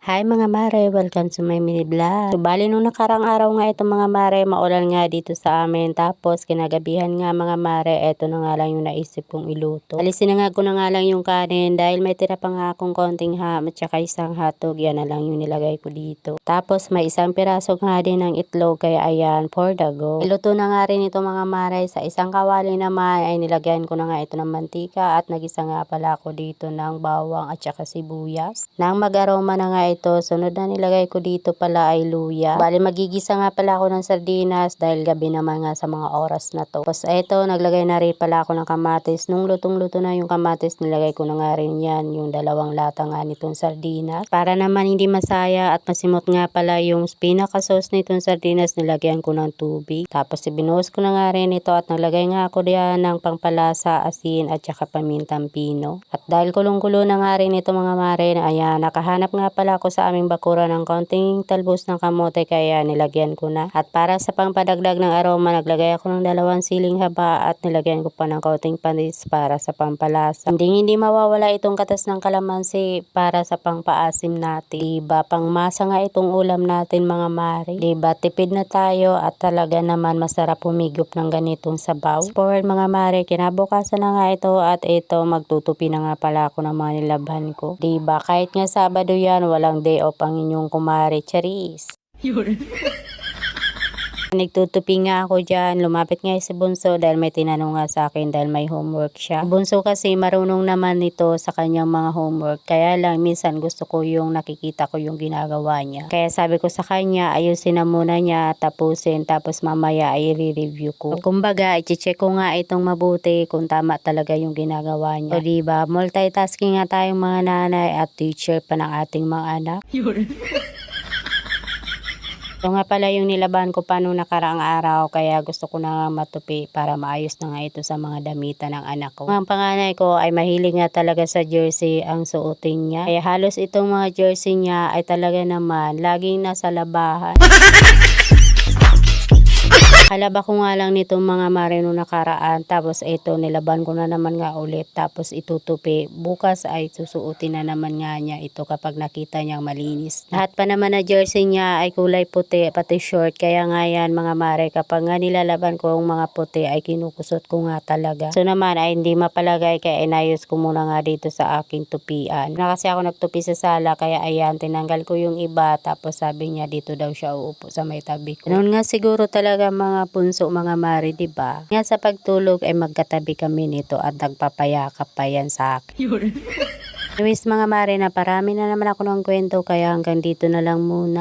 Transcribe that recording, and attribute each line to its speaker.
Speaker 1: Hi mga mare, welcome to my mini vlog. So, bali nung nakarang araw nga ito mga mare, maulan nga dito sa amin. Tapos kinagabihan nga mga mare, eto na nga lang yung naisip kong iluto. Alisin na nga ko na nga lang yung kanin dahil may tira pa nga akong konting ham at saka isang hotdog. Yan na lang yung nilagay ko dito. Tapos may isang piraso nga din ng itlog kaya ayan, for the go. Iluto na nga rin ito mga mare. Sa isang kawali naman ay nilagyan ko na nga ito ng mantika at nagisa nga pala ako dito ng bawang at saka sibuyas. Nang mag-aroma na nga ito, sunod na nilagay ko dito pala ay luya. Bali magigisa nga pala ako ng sardinas dahil gabi naman nga sa mga oras na to. Tapos eto, naglagay na rin pala ako ng kamatis. Nung lutong-luto na yung kamatis, nilagay ko na nga rin yan, yung 2 lata nga nitong sardinas. Para naman hindi masaya at masimot nga pala yung pinaka-sauce nitong sardinas, nilagyan ko ng tubig. Tapos ibinuhos ko na nga rin ito at naglagay nga ako diyan ng pangpalasa, asin at saka pamintang pino. At dahil kulong-kulo na nga rin ito mga mare, ayan, nakahanap nga pala ako sa aming bakura ng kaunting talbos ng kamote kaya nilagyan ko na. At para sa pangpadagdag ng aroma, naglagay ako ng 2 siling haba at nilagyan ko pa ng kaunting panis para sa pampalasa. Hindi mawawala itong katas ng kalamansi para sa pangpaasim natin. Diba, pangmasa nga itong ulam natin mga mare. Diba, tipid na tayo at talaga naman masarap humigop ng ganitong sabaw. For mga mare, kinabukasan na nga ito at ito magtutupi na nga pala ako ng mga nilabhan ko. Diba, kahit nga Sabado yan, walang day off ang inyong kumare, Charis. Nagtutupi nga ako dyan, lumapit nga si Bunso dahil may tinanong nga sa akin dahil may homework siya. Bunso kasi marunong naman nito sa kanyang mga homework, kaya lang minsan gusto ko yung nakikita ko yung ginagawa niya. Kaya sabi ko sa kanya, ayusin na muna niya, tapusin, tapos mamaya ay i-review ko. Kumbaga, i-check ko nga itong mabuti kung tama talaga yung ginagawa niya. O diba, multitasking nga tayong mga nanay at teacher pa ng ating mga anak. Ito nga pala yung nilaban ko pa nung nakaraang araw kaya gusto ko na matupi para maayos na nga ito sa mga damitan ng anak ko. Ang panganay ko ay mahilig nga talaga sa jersey ang suotin niya. Kaya halos itong mga jersey niya ay talaga naman laging nasa labahan. Halaba ko nga lang nitong mga mare nung nakaraan. Tapos ito, nilaban ko na naman nga ulit. Tapos itutupi. Bukas ay susuotin na naman nga niya ito kapag nakita niyang malinis. Lahat pa naman na jersey niya ay kulay puti, pati short. Kaya nga yan mga mare, kapag nga nilalaban ko ang mga puti ay kinukusot ko nga talaga. So naman ay hindi mapalagay kaya inayos ko muna nga dito sa aking tupian. Na kasi ako nagtupi sa sala kaya ayan, tinanggal ko yung iba. Tapos sabi niya dito daw siya uupo sa may tabi ko. Noon nga siguro talaga mga punso mga mare, diba? Nga sa pagtulog ay magkatabi kami nito at nagpapayakap pa yan sa akin. Anyways mga mare, na parami na naman ako ng kwento kaya hanggang dito na lang muna.